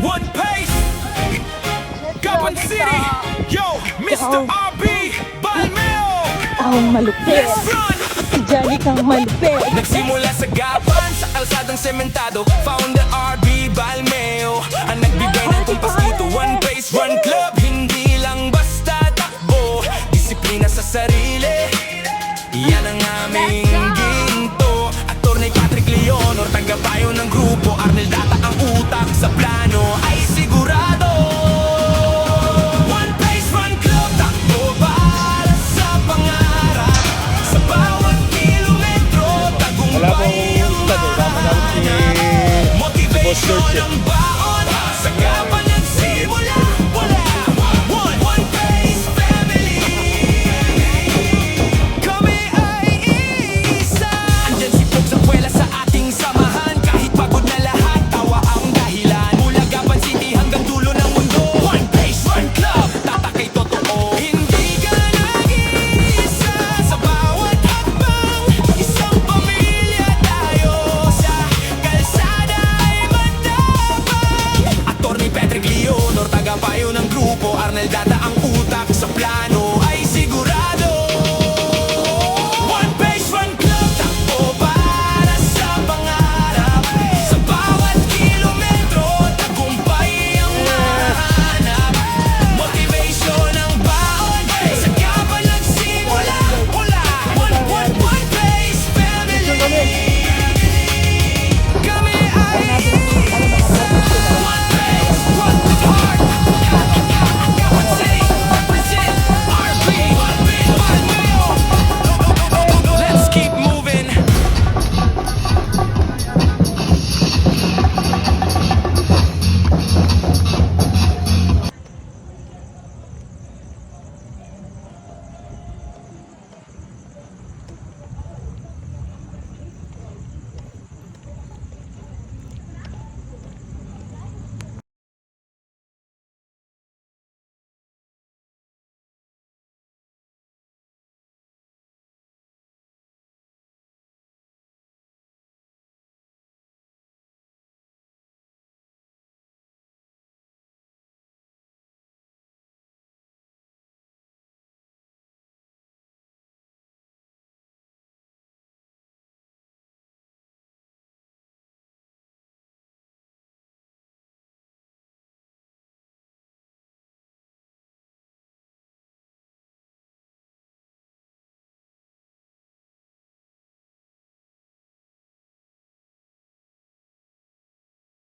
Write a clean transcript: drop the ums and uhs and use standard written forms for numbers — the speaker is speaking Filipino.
One Pace, Gapan City, yo, Mr. RB, Balmeo. Ang malupit. Let's run! Si Johnny kang malupit. Nagsimula sa Gapan, sa kalsadang sementado, founder RB Balmeo, ang nagbigay ng kumpas dito. One Pace Run Club, hindi lang basta takbo, disiplina sa sarili, yan ang aming ginto. Attorney Patrick Leonor, tagapayo ng grupo. Arnel Data ang utak, sa plano ay sigurado. One Pace Run Club, takbo para sa pangarap. Sa bawat kilometro, tagumpay ang mahanap. Motivation ang baon, sa Gapan nagsimula. Wala, One Pace Family. Kami ay isa. Andyan si Pog sa kwela sa ating samahan. Kahit pagod na lahat, tawa ang dahilan. Mula Gapan City hanggang dulo ng mundo, One Pace Run Club, tatak ay totoo. Hindi ka nag-iisa sa bawat hakbang. Isang pamilya tayo, sa kalsada ay matapang. Attorney Patrick Leonor, tagapayo ng grupo. Arnel Data ang utak, sa plano